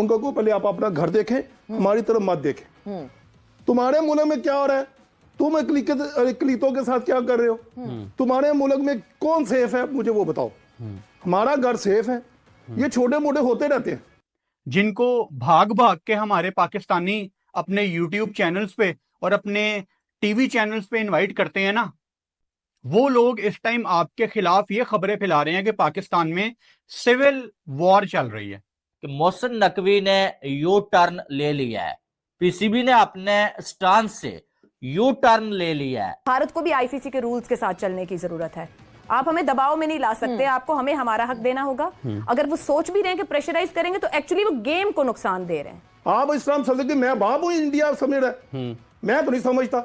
उनको को पहले आप अपना घर देखें, हमारी तरफ मत देखें। तुम्हारे मुल्क में क्या हो रहा है, तुम अकलीतों के साथ क्या कर रहे हो, तुम्हारे मुल्क में कौन सेफ है, मुझे वो बताओ। हमारा घर सेफ है, ये छोटे मोटे होते रहते हैं। जिनको भाग भाग के हमारे पाकिस्तानी अपने यूट्यूब चैनल्स पे और अपने टीवी चैनल्स पे इनवाइट करते हैं ना, वो लोग इस टाइम आपके खिलाफ ये खबरें फैला रहे हैं कि पाकिस्तान में सिविल वॉर चल रही है। कि मोहसिन नकवी ने यू टर्न ले लिया है, पीसीबी ने अपने स्टांस से यू टर्न ले लिया है। भारत को भी आईसीसी के रूल्स के साथ चलने की जरूरत है। आप हमें दबाव में नहीं ला सकते, आपको हमें हमारा हक देना होगा। अगर वो सोच भी रहे हैं कि प्रेशराइज करेंगे तो एक्चुअली वो गेम को नुकसान दे रहे हैं। आप इस्लाम समझ के मैं बाप हूं, इंडिया समझ रहा है, मैं तो नहीं समझता।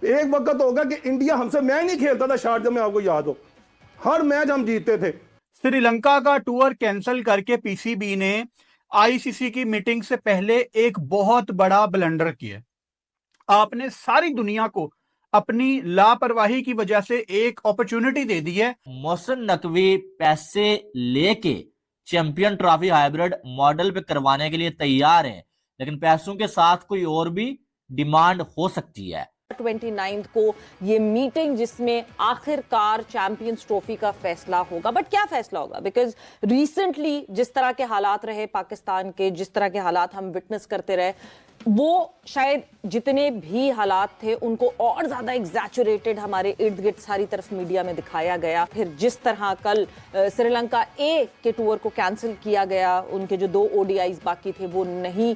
एक वक्त होगा कि इंडिया हमसे, मैं नहीं खेलता था शारजा में, आपको याद हो, हर मैच हम जीतते थे। श्रीलंका का टूर कैंसिल करके पीसीबी ने आईसीसी की मीटिंग से पहले एक बहुत बड़ा ब्लंडर किया। आपने सारी दुनिया को अपनी लापरवाही की वजह से एक अपॉर्चुनिटी दे दी है। मोहसिन नकवी पैसे लेके चैंपियन ट्रॉफी हाइब्रिड मॉडल पे करवाने के लिए तैयार है, लेकिन पैसों के साथ कोई और भी डिमांड हो सकती है। 29 को ये मीटिंग जिसमें आखिरकार चैंपियंस ट्रॉफी का फैसला होगा। बट क्या फैसला होगा, बिकॉज रिसेंटली जिस तरह के हालात रहे पाकिस्तान के, जिस तरह के हालात हम विटनेस करते रहे, वो शायद जितने भी हालात थे उनको और ज्यादा एग्जैचुरेटेड हमारे इर्द गिर्द सारी तरफ मीडिया में दिखाया गया। फिर जिस तरह कल श्रीलंका ए के टूर को कैंसिल किया गया, उनके जो 2 ओडीआईज बाकी थे वो नहीं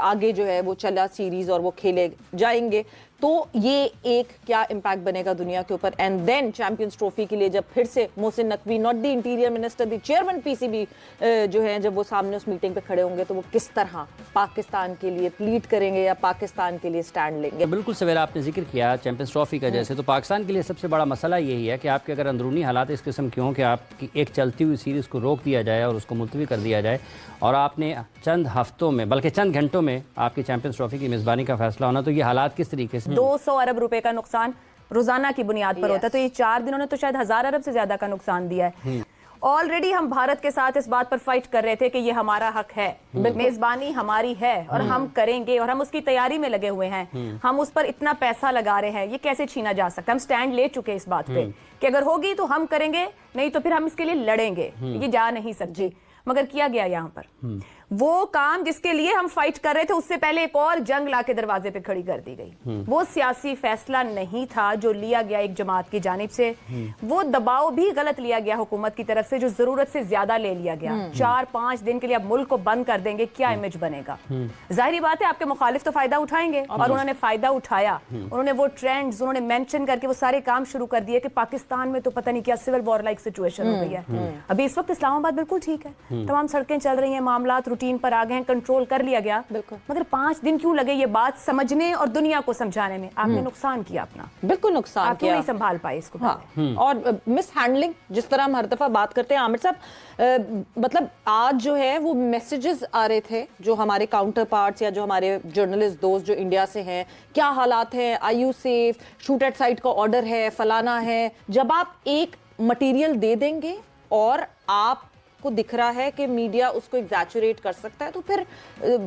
आगे जो है वो चला सीरीज और वो खेले जाएंगे, तो ये एक क्या इम्पैक्ट बनेगा दुनिया के ऊपर। एंड देन चैंपियंस ट्रॉफी के लिए जब फिर से Mohsin Naqvi, not the interior minister, the chairman PCB जो है, जब वो सामने उस मीटिंग पे खड़े होंगे तो वो किस तरह पाकिस्तान के लिए प्लीड करेंगे या पाकिस्तान के लिए स्टैंड लेंगे। बिल्कुल सवेरा आपने जिक्र किया चैंपियंस ट्रॉफी का, जैसे तो पाकिस्तान के लिए सबसे बड़ा मसला यही है कि आपके अगर अंदरूनी हालात इस किस्म के हों कि आपकी एक चलती हुई सीरीज़ को रोक दिया जाए और उसको मुलतवी कर दिया जाए और आपने चंद हफ्तों में बल्कि चंद घंटों में आपकी चैंपियंस ट्रॉफी की मेज़बानी का फैसला होना, तो ये हालात किस तरीके से 200 अरब रुपए का नुकसान रोजाना की बुनियाद पर होता है, तो ये 4 दिनों ने तो शायद 1000 अरब से ज्यादा का नुकसान दिया है। ऑलरेडी हम भारत के साथ इस बात पर फाइट कर रहे थे कि ये हमारा हक है, मेजबानी हमारी है और हम करेंगे और हम उसकी तैयारी में लगे हुए हैं। हम उस पर इतना पैसा लगा रहे हैं, ये कैसे छीना जा सकता है। हम स्टैंड ले चुके हैं इस बात पे कि अगर होगी तो हम करेंगे, नहीं तो फिर हम इसके लिए लड़ेंगे, ये जा नहीं सकती। मगर किया गया यहाँ पर वो काम जिसके लिए हम फाइट कर रहे थे, उससे पहले एक और जंग लाके दरवाजे पे खड़ी कर दी गई। वो सियासी फैसला नहीं था जो लिया गया एक जमात की जानिब से, वो दबाव भी गलत लिया गया हुकूमत की तरफ से, जो जरूरत से ज्यादा ले लिया गया। 4-5 दिन के लिए अब मुल्क को बंद कर देंगे, क्या इमेज बनेगा। जाहिर बात है आपके मुखालिफ तो फायदा उठाएंगे और उन्होंने फायदा उठाया। उन्होंने वो ट्रेंड्स उन्होंने मेंशन करके वो सारे काम शुरू कर दिए कि पाकिस्तान में तो पता नहीं क्या सिविल वॉर लाइक सिचुएशन हो गई है। अभी इस वक्त इस्लामाबाद बिल्कुल ठीक है, तमाम सड़कें चल रही हैं, मामला रूटीन पर आ गए हैं, कंट्रोल कर लिया गया। मगर 5 दिन क्यों लगे ये बात समझने और दुनिया को समझाने में। आपने नुकसान किया अपना, बिल्कुल नुकसान आप क्यों किया, नहीं संभाल पाए इसको। हाँ। और मिस हैंडलिंग जिस तरह हम हर दफा बात करते हैं आमिर साहब, मतलब आज जो है वो मैसेजेस आ रहे थे जो हमारे काउंटर पार्ट्स या जो हमारे जर्नलिस्ट दोस्त जो इंडिया से हैं, क्या हालात हैं, are you safe, shoot at sight का ऑर्डर है, फलाना है। जब आप एक मटेरियल दे देंगे और आप को दिख रहा है कि मीडिया उसको एग्जैचुरेट कर सकता है, तो फिर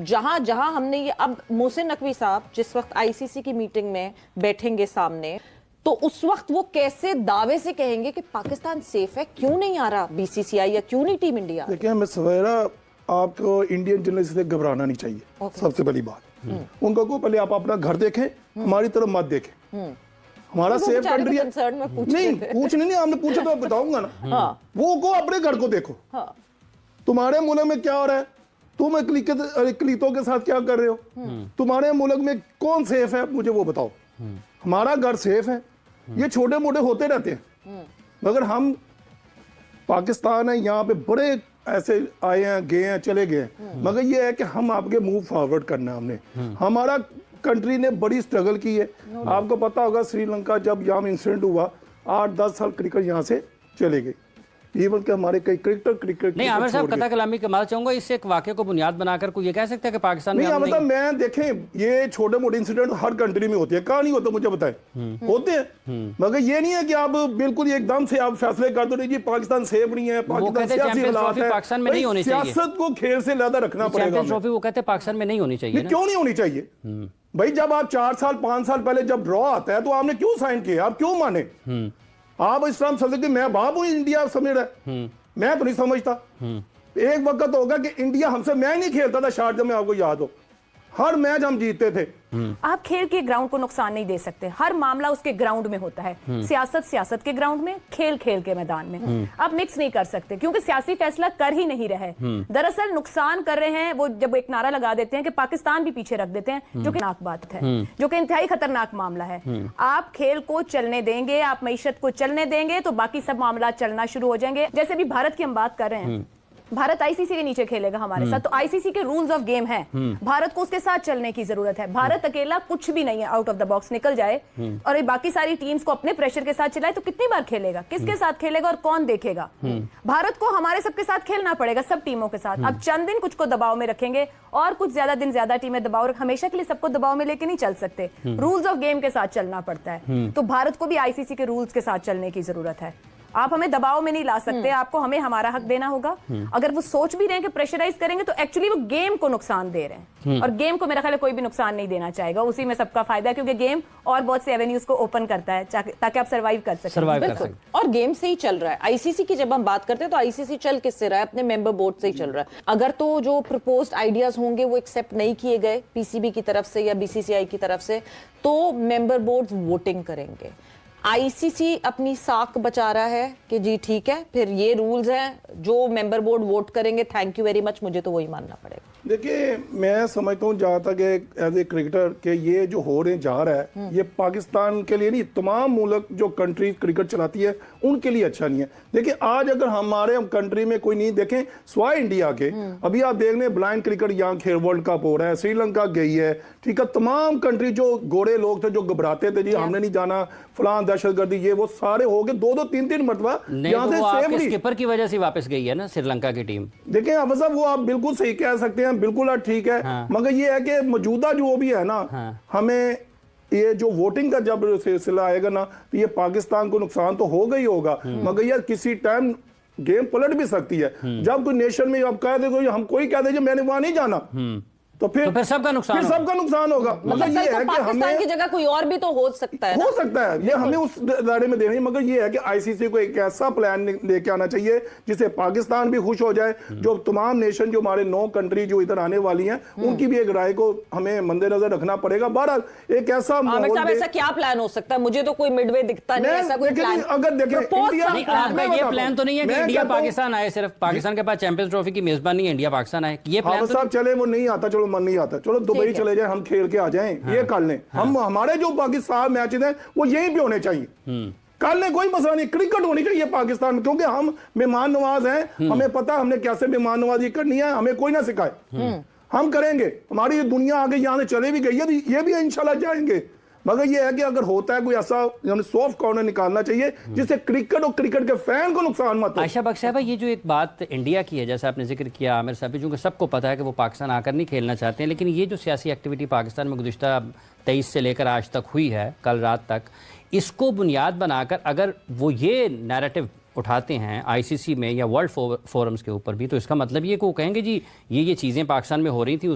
जहां जहां हमने ये, अब मोहसिन नकवी साहब जिस वक्त आईसीसी की मीटिंग में बैठेंगे सामने, तो उस वक्त वो कैसे दावे से कहेंगे कि पाकिस्तान सेफ है, क्यों नहीं आ रहा बीसीसीआई या क्यों नहीं टीम इंडिया। देखिए मैं सवेरा आपको इंडियन जर्नलिस्ट से घबराना नहीं चाहिए। सबसे बड़ी बात उनको को पहले आप अपना घर देखें, हमारी तरफ मत देखें। हमारा सेफ कंट्री है, नहीं पूछने नहीं, आपने पूछा तो बताऊंगा ना। वो को अपने घर को देखो, तुम्हारे मुल्क में क्या हो रहा है, तुम अकलीतों के साथ क्या कर रहे हो, तुम्हारे मुल्क में कौन सेफ है, मुझे वो बताओ। हमारा घर सेफ है, ये छोटे मोटे होते रहते हैं। मगर हम पाकिस्तान है, यहाँ पे बड़े ऐसे आए हैं, गए हैं, चले गए, मगर ये है कि हम आपके मूव फॉरवर्ड करना है हमने। हमारा कंट्री ने बड़ी स्ट्रगल की है। आपको पता होगा श्रीलंका जब यहाँ इंसिडेंट हुआ, 8-10 साल क्रिकेट यहाँ से चले गए। इवन के हमारे कई क्रिकेट नहीं आमिर साहब, कथा कलामी के मार चाहूंगा, इससे एक वाक्य को बुनियाद बनाकर कोई ये कह सकता है कि पाकिस्तान में नहीं, हम मतलब मैं देखें ये छोटे मोटे इंसिडेंट हर कंट्री में होते हैं, कहाँ नहीं होता मुझे बताएं, होते हैं, मगर ये नहीं है कि आप बिल्कुल एकदम से आप फैसले कर दो, नहीं जी पाकिस्तान सेफ नहीं है, पाकिस्तान सियासी हालात है, पाकिस्तान में नहीं होनी चाहिए, सियासत को खेल से ज्यादा रखना पड़ेगा। चैंपियंस ट्रॉफी वो कहते हैं पाकिस्तान में नहीं होनी चाहिए, क्यों नहीं होनी चाहिए भाई? जब आप 4 साल 5 साल पहले जब ड्रॉ आता है तो आपने क्यों साइन किया, आप क्यों माने? आप इस तरह समझ कि मैं बाप हूं इंडिया समझ रहा है, मैं तो नहीं समझता। एक वक्त होगा कि इंडिया हमसे, मैं नहीं खेलता था शारजा में, आपको याद हो, हर मैच हम जीतते थे। आप खेल के ग्राउंड को नुकसान नहीं दे सकते, हर मामला उसके ग्राउंड में होता है। सियासत सियासत के ग्राउंड में, खेल खेल के मैदान में। आप मिक्स नहीं कर सकते क्योंकि सियासी फैसला कर ही नहीं रहे। दरअसल नुकसान कर रहे हैं वो जब एक नारा लगा देते हैं कि पाकिस्तान भी पीछे रख देते हैं, जो कि नाक बात है, जो कि इंतहाई खतरनाक मामला है। आप खेल को चलने देंगे, आप मईशत को चलने देंगे तो बाकी सब मामला चलना शुरू हो जाएंगे। जैसे भी भारत की हम बात कर रहे हैं, भारत आईसीसी के नीचे खेलेगा हमारे साथ, तो आईसीसी के रूल्स ऑफ गेम है, भारत को उसके साथ चलने की जरूरत है। भारत अकेला कुछ भी नहीं है, आउट ऑफ द बॉक्स निकल जाए और ये बाकी सारी टीम्स को अपने प्रेशर के साथ चलाए तो कितनी बार खेलेगा, किसके साथ खेलेगा और कौन देखेगा? भारत को हमारे सबके साथ खेलना पड़ेगा, सब टीमों के साथ। अब चंद दिन कुछ को दबाव में रखेंगे और कुछ ज्यादा दिन ज्यादा टीमें दबाव हमेशा के लिए सबको दबाव में लेके नहीं चल सकते, रूल्स ऑफ गेम के साथ चलना पड़ता है। तो भारत को भी आईसीसी के रूल्स के साथ चलने की जरूरत है। आप हमें दबाव में नहीं ला सकते, आपको हमें हमारा हक देना होगा। अगर वो सोच भी रहे हैं कि प्रेशराइज करेंगे तो एक्चुअली वो गेम को नुकसान दे रहे हैं, और गेम को मेरा ख्याल है कोई भी नुकसान नहीं देना चाहेगा, उसी में सबका फायदा है क्योंकि गेम और बहुत से एवेन्यूज को ओपन करता है ताकि आप सर्वाइव कर सकें। बिल्कुल, और गेम से ही चल रहा है। आईसीसी की जब हम बात करते हैं तो आईसीसी चल किससे रहा है? अपने मेंबर बोर्ड से ही चल रहा है। अगर तो जो प्रपोज्ड आइडियाज होंगे वो एक्सेप्ट नहीं किए गए पीसीबी की तरफ से या बीसीसीआई की तरफ से, तो मेंबर बोर्ड वोटिंग करेंगे। आईसीसी अपनी साख बचा रहा है कि जी ठीक है, फिर ये रूल्स हैं, जो मेंबर बोर्ड वोट करेंगे थैंक यू वेरी मच, मुझे तो वही मानना पड़ेगा। देखिए मैं समझता हूँ जहाँ तक एज ए क्रिकेटर के ये जो हो रहे जा रहा है ये पाकिस्तान के लिए नहीं, तमाम मुल्क जो कंट्री क्रिकेट चलाती है उनके लिए अच्छा नहीं है। देखिए आज अगर हमारे कंट्री में कोई नहीं, देखें स्वाय इंडिया के, अभी आप देख रहे ब्लाइंड क्रिकेट यहाँ खेल वर्ल्ड कप हो रहा है, श्रीलंका गई है, ठीक है, तमाम कंट्री जो गोरे लोग थे जो घबराते थे जी हमने नहीं जाना, फलां दहशतगर्दी, ये वो सारे हो गए 2-2 3-3 मरतबा यहाँ से सेफली। स्किपर की वजह से वापस गई है ना श्रीलंका की टीम। देखिए हाफिज साहब वो आप बिल्कुल सही कह सकते हैं, बिल्कुल ठीक है, हाँ। मगर ये है कि मौजूदा जो भी है ना, हाँ। हमें ये जो वोटिंग का जब सिलसिला आएगा ना तो ये पाकिस्तान को नुकसान तो होगा ही होगा, मगर यार किसी टाइम गेम पलट भी सकती है। जब कोई नेशन में आप कह दे हम कोई कह दे मैंने वहां नहीं जाना, तो फिर सबका नुकसान होगा। मतलब ये है कि पाकिस्तान की जगह कोई और भी तो हो सकता है, ये हमें उस दायरे में देना है, मगर ये है कि आईसीसी को एक ऐसा प्लान लेके आना चाहिए जिससे पाकिस्तान भी खुश हो जाए, जो तमाम नेशन जो हमारे 9 कंट्री जो इधर आने वाली हैं उनकी भी एक राय को हमें मद्देनजर रखना पड़ेगा। बहरहाल एक ऐसा ऐसा क्या प्लान हो सकता है? मुझे तो कोई मिडवे दिखता नहीं, ऐसा कोई प्लान। अगर देखें ये प्लान तो नहीं है कि इंडिया पाकिस्तान आए, सिर्फ पाकिस्तान के पास चैंपियंस ट्रॉफी की मेजबानी इंडिया पाकिस्तान आए, ये प्लान साहब चले वो नहीं आता, चलो मन नहीं आता, चलो दुबई चले जाए हम खेल के आ जाएं, ये कर लें। हम हमारे जो पाकिस्तान मैचेस हैं वो यहीं पे होने चाहिए, कल ने कोई मसला नहीं, क्रिकेट होनी चाहिए पाकिस्तान में, क्योंकि हम मेहमान नवाज हैं, हमें पता हमने कैसे मेहमान नवाजी करनी है, हमें कोई ना सिखाए, हम करेंगे। हमारी दुनिया आगे यहाँ से चले भी गई है, ये भी इंशाल्लाह जाएंगे, मगर ये है कि अगर होता है कोई ऐसा सॉफ्ट कॉर्नर निकालना चाहिए जिससे क्रिकेट और क्रिकेट के फैन को नुकसान मत हो। आयशा बख्श साहब, ये जो एक बात इंडिया की है, जैसा आपने जिक्र किया आमिर साहब, क्योंकि सबको पता है कि वो पाकिस्तान आकर नहीं खेलना चाहते हैं, लेकिन ये जो सियासी एक्टिविटी पाकिस्तान में गुज़िश्ता 23 से लेकर आज तक हुई है, कल रात तक, इसको बुनियाद बनाकर अगर वो ये नैरेटिव उठाते हैं आईसीसी में या वर्ल्ड फोरम्स के ऊपर भी, तो इसका मतलब ये को कहेंगे जी ये चीज़ें पाकिस्तान में हो रही थी,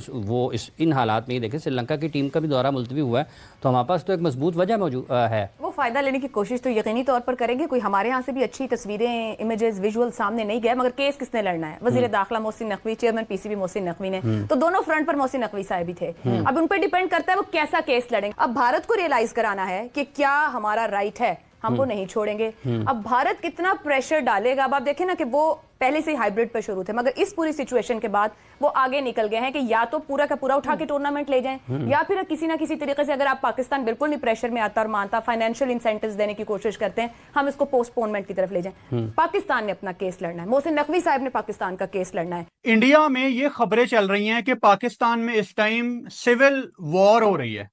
इन हालात में ही देखें श्रीलंका की टीम का भी दौरा मुलतवी हुआ है, तो हमारे पास तो एक मजबूत वजह मौजूद है। वो फ़ायदा लेने की कोशिश तो यकीनी तौर पर करेंगे। कोई हमारे यहाँ से भी अच्छी तस्वीरें, इमेजेस, विजुअल सामने नहीं गए, मगर केस किसने लड़ना है? वज़ीर दाखिला मोहसिन नकवी, चेयरमैन पीसीबी मोहसिन नकवी ने, तो दोनों फ्रंट पर मोहसिन नकवी साहब भी थे। अब उन पर डिपेंड करता है वो कैसा केस लड़ेंगे। अब भारत को रियलाइज कराना है कि क्या हमारा राइट है, हम वो नहीं छोड़ेंगे। अब भारत कितना प्रेशर डालेगा, अब आप देखें ना कि वो पहले से ही हाइब्रिड पर शुरू थे, मगर इस पूरी सिचुएशन के बाद वो आगे निकल गए हैं कि या तो पूरा का पूरा उठा के टूर्नामेंट ले जाएं, या फिर किसी ना किसी तरीके से, अगर आप पाकिस्तान बिल्कुल नहीं प्रेशर में आता और मानता, फाइनेंशियल इंसेंटिव्स देने की कोशिश करते हैं, हम इसको पोस्टपोनमेंट की तरफ ले जाएं। पाकिस्तान ने अपना केस लड़ना है, मोहसिन नकवी साहब ने पाकिस्तान का केस लड़ना है। इंडिया में ये खबरें चल रही हैं कि पाकिस्तान में इस टाइम सिविल वॉर हो रही है,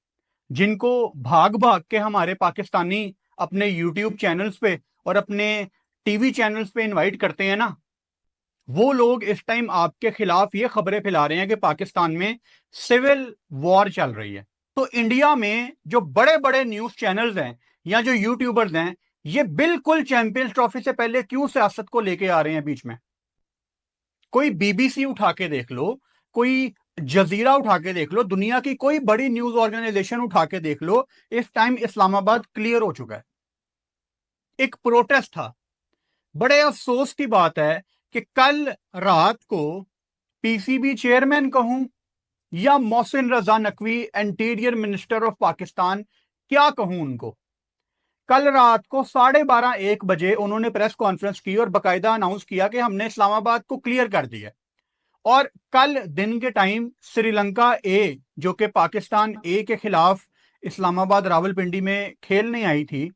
जिनको भाग भाग के हमारे पाकिस्तानी अपने YouTube चैनल्स पे और अपने टीवी चैनल्स पे इनवाइट करते हैं ना, वो लोग इस टाइम आपके खिलाफ ये खबरें फैला रहे हैं कि पाकिस्तान में सिविल वॉर चल रही है। तो इंडिया में जो बड़े बड़े न्यूज चैनल्स हैं या जो यूट्यूबर्स हैं, ये बिल्कुल चैंपियंस ट्रॉफी से पहले क्यों सियासत को लेके आ रहे हैं बीच में? कोई बीबीसी उठा के देख लो, कोई जजीरा उठा के देख लो, दुनिया की कोई बड़ी न्यूज ऑर्गेनाइजेशन उठा के देख लो, इस टाइम इस्लामाबाद क्लियर हो चुका है। एक प्रोटेस्ट था। बड़े अफसोस की बात है कि कल रात को पीसीबी चेयरमैन कहूं या Mohsin Raza Naqvi interior minister of Pakistan, क्या कहूं उनको, कल रात को 12:30-1 बजे उन्होंने प्रेस कॉन्फ्रेंस की और बाकायदा अनाउंस किया कि हमने इस्लामाबाद को क्लियर कर दिया। और कल दिन के टाइम श्रीलंका ए, जो कि पाकिस्तान ए के खिलाफ इस्लामाबाद रावलपिंडी में खेलने आई थी,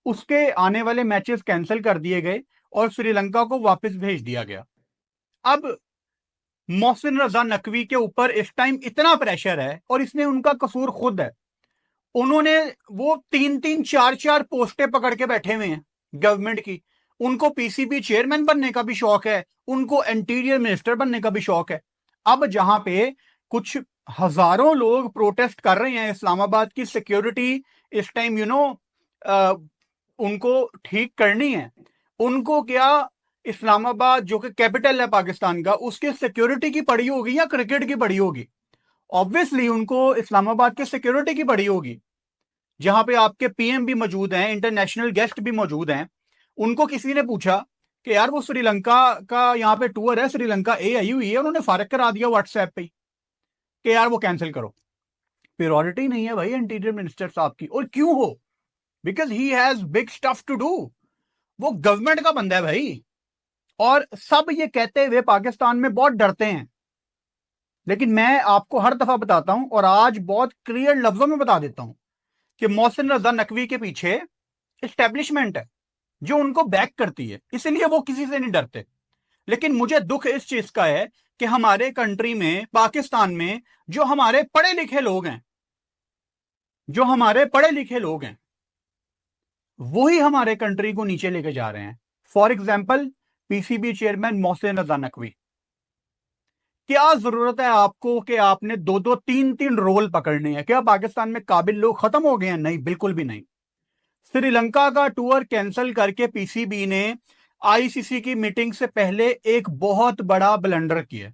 उसके आने वाले मैचेस कैंसिल कर दिए गए और श्रीलंका को वापस भेज दिया गया। अब मोहसिन रजा नकवी के ऊपर इस टाइम इतना प्रेशर है और इसमें उनका कसूर खुद है। उन्होंने वो 3-3, 4-4 पोस्टें पकड़ के बैठे हुए हैं गवर्नमेंट की। उनको पीसीबी चेयरमैन बनने का भी शौक है, उनको इंटीरियर मिनिस्टर बनने का भी शौक है। अब जहां पे कुछ हजारों लोग प्रोटेस्ट कर रहे हैं, इस्लामाबाद की सिक्योरिटी इस टाइम उनको ठीक करनी है। उनको क्या इस्लामाबाद जो कि कैपिटल है पाकिस्तान का, उसकी सिक्योरिटी की पड़ी होगी या क्रिकेट की पड़ी होगी? ऑब्वियसली उनको इस्लामाबाद की सिक्योरिटी की पड़ी होगी, जहां पे आपके पीएम भी मौजूद हैं, इंटरनेशनल गेस्ट भी मौजूद हैं। उनको किसी ने पूछा कि यार वो श्रीलंका का यहाँ पे टूर है, श्रीलंका ए आई हुई है, उन्होंने फारिग करा दिया व्हाट्सएप पे कि यार वो कैंसिल करो। प्रायोरिटी नहीं है भाई इंटीरियर मिनिस्टर साहब की। और क्यों हो? Because he has big stuff to do. वो गवर्नमेंट का बंदा है भाई। और सब ये कहते हुए पाकिस्तान में बहुत डरते हैं, लेकिन मैं आपको हर दफा बताता हूं और आज बहुत क्लियर लफ्जों में बता देता हूं कि मोहसिन रजा नकवी के पीछे एस्टेब्लिशमेंट है जो उनको बैक करती है, इसलिए वो किसी से नहीं डरते। लेकिन मुझे दुख इस चीज का है कि हमारे कंट्री में, पाकिस्तान में, जो हमारे पढ़े लिखे लोग हैं वही हमारे कंट्री को नीचे लेके जा रहे हैं। For example PCB chairman Mohsin Raza Naqvi. क्या जरूरत है आपको कि आपने 2-2, 3-3 रोल पकड़ने हैं? क्या पाकिस्तान में काबिल लोग खत्म हो गए हैं? नहीं, बिल्कुल भी नहीं। श्रीलंका का टूर कैंसिल करके पीसीबी ने आईसीसी की मीटिंग से पहले एक बहुत बड़ा ब्लंडर किया।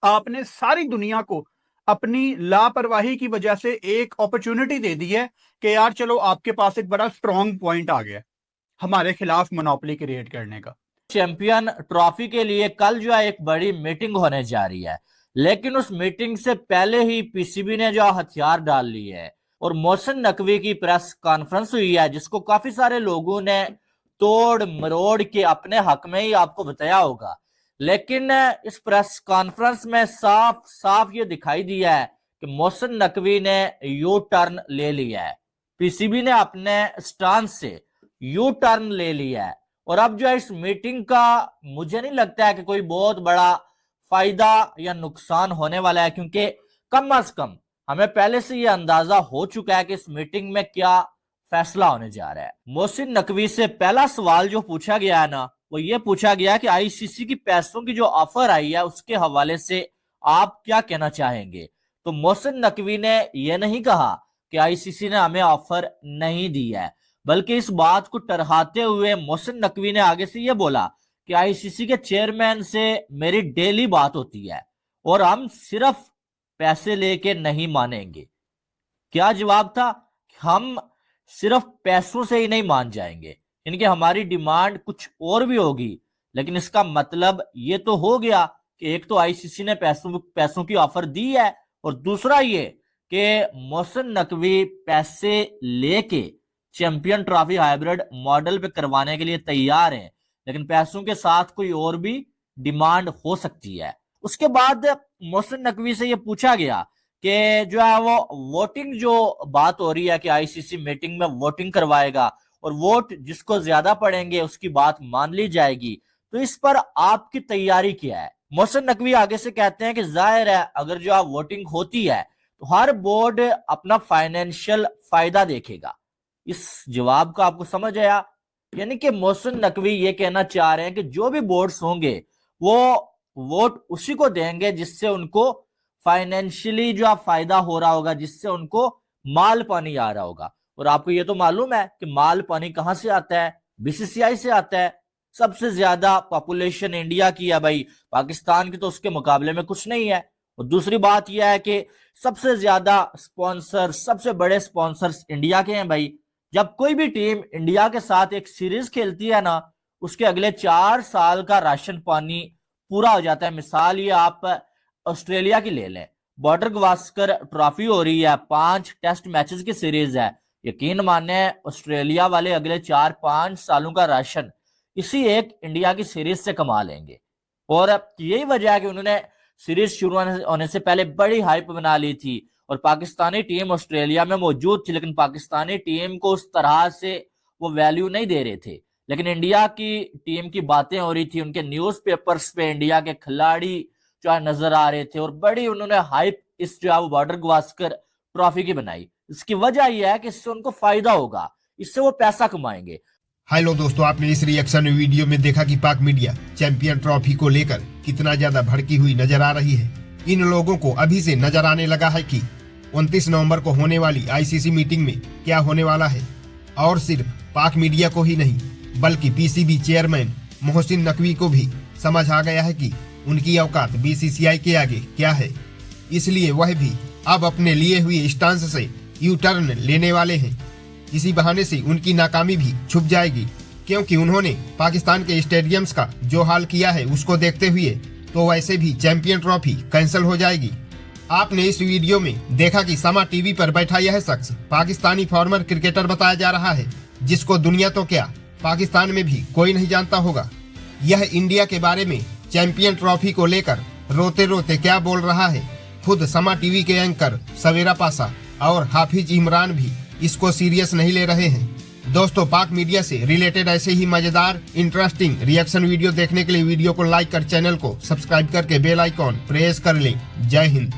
आपने सारी दुनिया को अपनी लापरवाही की वजह से एक अपॉर्चुनिटी दे दी है कि यार चलो आपके पास एक बड़ा स्ट्रॉन्ग पॉइंट आ गया हमारे खिलाफ मोनोपोली क्रिएट करने का। चैंपियन ट्रॉफी के लिए कल जो है एक बड़ी मीटिंग होने जा रही है, लेकिन उस मीटिंग से पहले ही पीसीबी ने जो हथियार डाल लिए है और मोहसिन नकवी की प्रेस कॉन्फ्रेंस हुई है, जिसको काफी सारे लोगों ने तोड़ मरोड़ के अपने हक में ही आपको बताया होगा। लेकिन इस प्रेस कॉन्फ्रेंस में साफ साफ ये दिखाई दिया है कि मोहसिन नकवी ने यू टर्न ले लिया है। पीसीबी ने अपने स्टांस से यू टर्न ले लिया है और अब जो है इस मीटिंग का मुझे नहीं लगता है कि कोई बहुत बड़ा फायदा या नुकसान होने वाला है, क्योंकि कम अज कम हमें पहले से ये अंदाजा हो चुका है कि इस मीटिंग में क्या फैसला होने जा रहा है। मोहसिन नकवी से पहला सवाल जो पूछा गया है ना, वो ये पूछा गया कि आईसीसी की पैसों की जो ऑफर आई है उसके हवाले से आप क्या कहना चाहेंगे। तो मोहसिन नकवी ने यह नहीं कहा कि आईसीसी ने हमें ऑफर नहीं दी है, बल्कि इस बात को टरहाते हुए मोहसिन नकवी ने आगे से यह बोला कि आईसीसी के चेयरमैन से मेरी डेली बात होती है और हम सिर्फ पैसे लेके नहीं मानेंगे। क्या जवाब था? हम सिर्फ पैसों से ही नहीं मान जाएंगे, इनकी हमारी डिमांड कुछ और भी होगी। लेकिन इसका मतलब ये तो हो गया कि एक तो आईसीसी ने पैसों की ऑफर दी है और दूसरा ये कि मोहसिन नकवी पैसे लेके चैंपियन ट्रॉफी हाइब्रिड मॉडल पे करवाने के लिए तैयार हैं, लेकिन पैसों के साथ कोई और भी डिमांड हो सकती है। उसके बाद मोहसिन नकवी से ये पूछा गया कि जो है वो वोटिंग जो बात हो रही है कि आईसीसी मीटिंग में वोटिंग करवाएगा और वोट जिसको ज्यादा पड़ेंगे उसकी बात मान ली जाएगी, तो इस पर आपकी तैयारी क्या है। मोहसिन नकवी आगे से कहते हैं कि जाहिर है अगर जो आप वोटिंग होती है तो हर बोर्ड अपना फाइनेंशियल फायदा देखेगा। इस जवाब का आपको समझ आया यानी कि मोहसिन नकवी ये कहना चाह रहे हैं कि जो भी वोट्स होंगे वो वोट उसी को देंगे जिससे उनको फाइनेंशियली जो फायदा हो रहा होगा, जिससे उनको माल पानी आ रहा होगा। और आपको ये तो मालूम है कि माल पानी कहां से आता है? बीसीसीआई से आता है। सबसे ज्यादा पॉपुलेशन इंडिया की है भाई, पाकिस्तान की तो उसके मुकाबले में कुछ नहीं है। और दूसरी बात यह है कि सबसे ज्यादा स्पॉन्सर, सबसे बड़े स्पॉन्सर्स इंडिया के हैं भाई। जब कोई भी टीम इंडिया के साथ एक सीरीज खेलती है ना, उसके अगले 4 साल का राशन पानी पूरा हो जाता है। मिसाल ये आप ऑस्ट्रेलिया की ले लें, बॉर्डर गवास्कर ट्रॉफी हो रही है, 5 टेस्ट मैचेस की सीरीज है। यकीन माने ऑस्ट्रेलिया वाले अगले 4-5 सालों का राशन इसी एक इंडिया की सीरीज से कमा लेंगे। और यही वजह है कि उन्होंने सीरीज शुरू होने से पहले बड़ी हाइप बना ली थी और पाकिस्तानी टीम ऑस्ट्रेलिया में मौजूद थी, लेकिन पाकिस्तानी टीम को उस तरह से वो वैल्यू नहीं दे रहे थे। लेकिन इंडिया की टीम की बातें हो रही थी, उनके न्यूज़पेपर्स पे इंडिया के खिलाड़ी जो है नजर आ रहे थे और बड़ी उन्होंने हाइप इस जो है वो बॉर्डर गवास्कर ट्रॉफी की बनाई। इसकी वजह यह है कि इससे उनको फायदा होगा, इससे वो पैसा कमाएंगे। हेलो दोस्तों, आपने इस रिएक्शन वीडियो में देखा कि पाक मीडिया चैंपियन ट्रॉफी को लेकर कितना ज्यादा भड़की हुई नजर आ रही है। इन लोगों को अभी से नजर आने लगा है कि 29 नवंबर को होने वाली आईसीसी मीटिंग में क्या होने वाला है। और सिर्फ पाक मीडिया को ही नहीं बल्कि पीसीबी चेयरमैन मोहसिन नकवी को भी समझ आ गया है कि उनकी औकात बीसीसीआई के आगे क्या है। इसलिए वह भी अब अपने लिए हुए स्टांस से यू टर्न लेने वाले हैं। इसी बहाने से उनकी नाकामी भी छुप जाएगी, क्योंकि उन्होंने पाकिस्तान के स्टेडियम्स का जो हाल किया है उसको देखते हुए तो वैसे भी चैंपियन ट्रॉफी कैंसिल हो जाएगी। आपने इस वीडियो में देखा कि समा टीवी पर बैठा यह शख्स पाकिस्तानी फॉर्मर क्रिकेटर बताया जा रहा है, जिसको दुनिया तो क्या पाकिस्तान में भी कोई नहीं जानता होगा। यह इंडिया के बारे में चैंपियन ट्रॉफी को लेकर रोते रोते क्या बोल रहा है। खुद समा टीवी के एंकर सवेरा पासा और हाफिज इमरान भी इसको सीरियस नहीं ले रहे हैं। दोस्तों, पाक मीडिया से रिलेटेड ऐसे ही मजेदार इंटरेस्टिंग रिएक्शन वीडियो देखने के लिए वीडियो को लाइक कर चैनल को सब्सक्राइब करके बेल आइकॉन प्रेस कर लें। जय हिंद।